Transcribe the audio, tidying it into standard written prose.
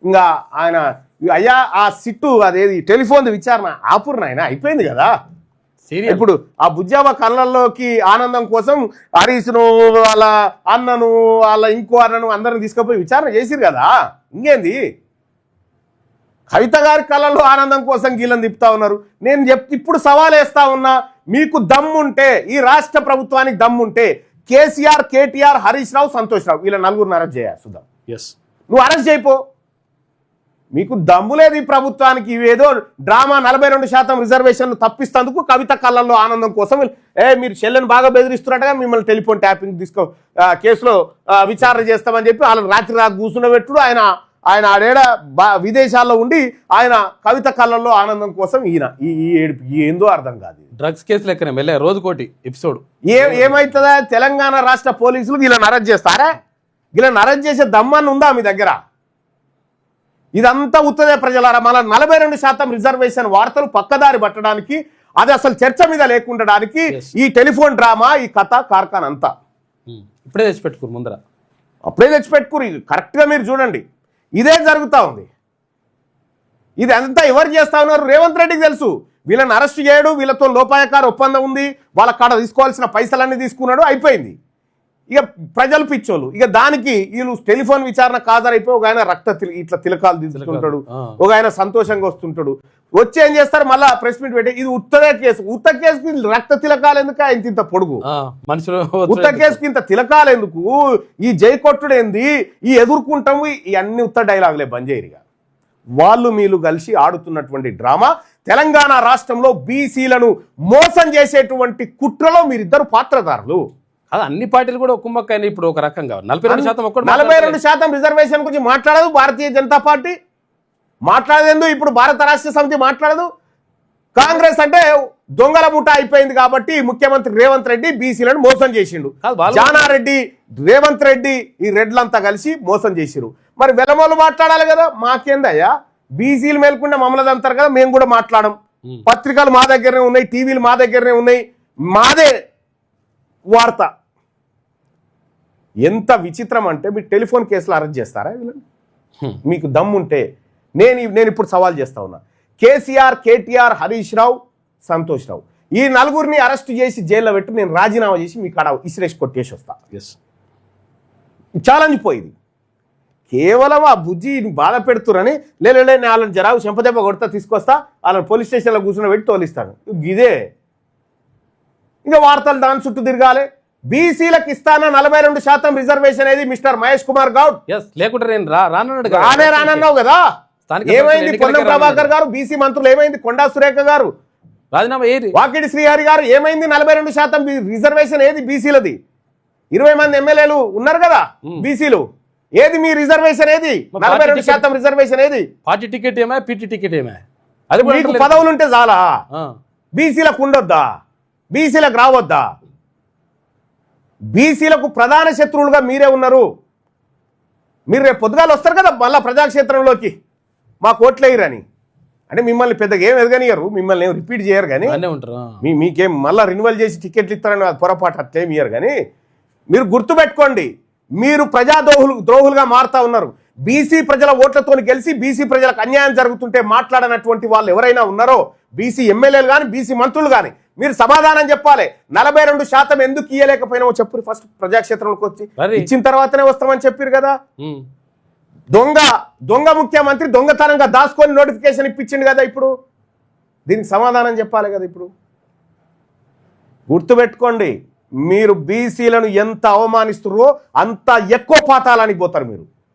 ఇంకా ఆయన అయ్యా ఆ సిట్టు అదేది టెలిఫోన్ విచారణ ఆపురు నాయన అయిపోయింది కదా. ఇప్పుడు ఆ బుజ్జావ కళ్ళల్లోకి ఆనందం కోసం హరీష్ను వాళ్ళ అన్నను వాళ్ళ ఇంకో అన్నను అందరిని తీసుకుపోయి విచారణ చేసిరు కదా. ఇంకేంది కవిత గారి కళ్ళల్లో ఆనందం కోసం గీళ్ళని తిప్పుతా ఉన్నారు. నేను ఇప్పుడు సవాల్ వేస్తా ఉన్నా, మీకు దమ్ముంటే ఈ రాష్ట్ర ప్రభుత్వానికి దమ్ముంటే కేసీఆర్, కేటీఆర్, హరీష్ రావు, సంతోష్ రావు వీళ్ళ నలుగురిని అరెస్ట్ చేయాలి. సుధా నువ్వు అరెస్ట్ చేయిపో. మీకు దమ్ము లేదు ఈ ప్రభుత్వానికి. ఇవేదో డ్రామా 42% రిజర్వేషన్ తప్పిస్తందుకు కవిత కళ్ళల్లో ఆనందం కోసం మీరు చెల్లెని బాగా బెదిరిస్తున్నట్టుగా మిమ్మల్ని టెలిఫోన్ ట్యాపింగ్ కేసులో విచారణ చేస్తామని చెప్పి వాళ్ళని రాత్రి కూర్చుండబెట్టుడు. ఆయన ఆడేడ విదేశాల్లో ఉండి ఆయన కవిత కళ్ళల్లో ఆనందం కోసం ఏందో అర్థం కాదు. డ్రగ్స్ కేసులు ఎక్కనే వెళ్ళే రోజుకోటి ఎపిసోడ్ ఏమైతుందా? తెలంగాణ రాష్ట్ర పోలీసులు వీళ్ళని అరెస్ట్ చేస్తారా? వీళ్ళని అరెస్ట్ చేసే దమ్మని ఉందా మీ దగ్గర? ఇదంతా ఉత్తదే ప్రజలారా. మళ్ళీ 42% రిజర్వేషన్ వార్తలు పక్కదారి పట్టడానికి, అది అసలు చర్చ మీద లేకుండడానికి ఈ టెలిఫోన్ డ్రామా, ఈ కథ కార్ఖాన్ అంతా ఇప్పుడే తెచ్చిపెట్టుకురు. ముందర అప్పుడే తెచ్చిపెట్టుకురు. కరెక్ట్గా మీరు చూడండి, ఇదే జరుగుతూ ఉంది. ఇది అంతా ఎవరు చేస్తా ఉన్నారు? రేవంత్ రెడ్డికి తెలుసు. వీళ్ళని అరెస్ట్ చేయడు, వీళ్ళతో లోపాయకార ఒప్పందం ఉంది, వాళ్ళ కాడ తీసుకోవాల్సిన పైసలన్నీ తీసుకున్నాడు, అయిపోయింది. ఇక ప్రజలు పిచ్చోళ్ళు. ఇక దానికి వీళ్ళు టెలిఫోన్ విచారణ హాజరైపోయి ఒక ఆయన ఇట్లా తిలకాలు తీసుకుంటాడు, ఒక ఆయన సంతోషంగా వస్తుంటాడు. వచ్చి ఏం చేస్తారు? మళ్ళా ప్రెస్ మీట్ పెట్టి ఇది ఉత్తదే కేసు. ఉత్త కేసుకి రక్త తిలకాలు ఎందుకు? ఇంత పొడుగు మనుషులు ఉత్త కేసుకి ఇంత తిలకాలు ఎందుకు? ఈ జై కొట్టుడు ఏంది? ఈ ఎదుర్కొంటాము, ఇవన్నీ ఉత్త డైలాగులే. బంజేరిగా వాళ్ళు మీరు కలిసి ఆడుతున్నటువంటి డ్రామా. తెలంగాణ రాష్ట్రంలో బీసీలను మోసం చేసేటువంటి కుట్రలో మీరిద్దరు పాత్రధారులు. అది అన్ని పార్టీలు కూడా కుమ్మక్కైనా ఇప్పుడు ఒక రకంగా 42% రిజర్వేషన్ గురించి మాట్లాడదు భారతీయ జనతా పార్టీ. మాట్లాడేందు ఇప్పుడు భారత రాష్ట్ర సమితి మాట్లాడదు. కాంగ్రెస్ అంటే దొంగల ముఠా అయిపోయింది కాబట్టి ముఖ్యమంత్రి రేవంత్ రెడ్డి బీసీలను మోసం చేసిండు. జానారెడ్డి, రేవంత్ రెడ్డి, ఈ రెడ్లంతా కలిసి మోసం చేసిరు. మరి వెలమోళ్ళు మాట్లాడాలి కదా. మాకేందయ్యా, బీసీలు మేల్కుండా మమ్మల్ని అంటారు కదా, మేము కూడా మాట్లాడం. పత్రికలు మా దగ్గరనే ఉన్నాయి, టీవీలు మా దగ్గరనే ఉన్నాయి, మాదే వార్త. ఎంత విచిత్రం అంటే మీరు టెలిఫోన్ కేసులు అరెస్ట్ చేస్తారా వీళ్ళని? మీకు దమ్ముంటే నేను ఇప్పుడు సవాల్ చేస్తా ఉన్నా. కేసీఆర్, కేటీఆర్, హరీష్ రావు, సంతోష్ రావు ఈ నలుగురిని అరెస్ట్ చేసి జైల్లో పెట్టి నేను రాజీనామా చేసి మీ కాడ ఇసిరేసి కొట్టేసి వస్తా. ఛాలెంజ్ పోయింది. కేవలం ఆ బుజ్జి బాధ పెడుతురని లేలే నేను వాళ్ళని జరావు చెంపదెబ్బ కొడతా తీసుకొస్తా, వాళ్ళని పోలీస్ స్టేషన్లో కూర్చుని పెట్టి తోలిస్తాను. ఇదే ఇంకా వార్తలు దాని చుట్టూ తిరగాలి. బీసీలకు ఇస్తానా 42% రిజర్వేషన్ అనేది మిస్టర్ మహేష్ కుమార్ గౌడ్ లేకుంటే నేను రానన్నావు కదా. ఏమైంది? పొన్నం ప్రభాకర్ గారు, బీసీ మంత్రులు ఏమైంది? కొండా సురేఖ గారు రాజీనామా ఏది? వాకిడి శ్రీహరి గారు ఏమైంది? 42% రిజర్వేషన్ ఏది బీసీలది? 20 మంది ఎమ్మెల్యేలు ఉన్నారు కదా బీసీలు. ఏది మీ రిజర్వేషన్? ఏది 42% రిజర్వేషన్? ఏది పార్టీ టికెట్ ఏమే, పీటీ టికెట్ ఏమే? అది మీకు పదవులు ఉంటే చాలా. బీసీలకు ఉండొద్దా? బీసీలకు రావద్దా? బీసీలకు ప్రధాన శత్రువులుగా మీరే ఉన్నారు. మీరు రేపు పొద్దుగాలు వస్తారు కదా మళ్ళా ప్రజాక్షేత్రంలోకి మాకు ఓట్లేయరని. అంటే మిమ్మల్ని పెద్దగా ఏం ఎదగనియరు, మిమ్మల్ని ఏం రిపీట్ చేయరు, కానీ మీకేం మళ్ళీ రెన్యువల్ చేసి టికెట్లు ఇస్తారని పొరపాటు అట్లేమి ఇయ్యరు. కానీ మీరు గుర్తుపెట్టుకోండి, మీరు ద్రోహులుగా మారుతా ఉన్నారు. బీసీ ప్రజల ఓట్లతో గెలిచి బీసీ ప్రజలకు అన్యాయం జరుగుతుంటే మాట్లాడనటువంటి వాళ్ళు ఎవరైనా ఉన్నారో, బీసీ ఎమ్మెల్యేలు కానీ బీసీ మంత్రులు కానీ, మీరు సమాధానం చెప్పాలి. 42% ఎందుకు ఇయ్యలేకపోయినామో చెప్పు ఫస్ట్. ప్రజాక్షేత్రంలోకి వచ్చి ఇచ్చిన తర్వాతనే వస్తామని చెప్పారు కదా. దొంగ ముఖ్యమంత్రి దొంగతనంగా దాచుకొని నోటిఫికేషన్ ఇప్పించింది కదా. ఇప్పుడు దీనికి సమాధానం చెప్పాలి కదా. ఇప్పుడు గుర్తుపెట్టుకోండి, మీరు బీసీలను ఎంత అవమానిస్తున్నారో అంత ఎక్కువ పాతాళానికి పోతారు మీరు.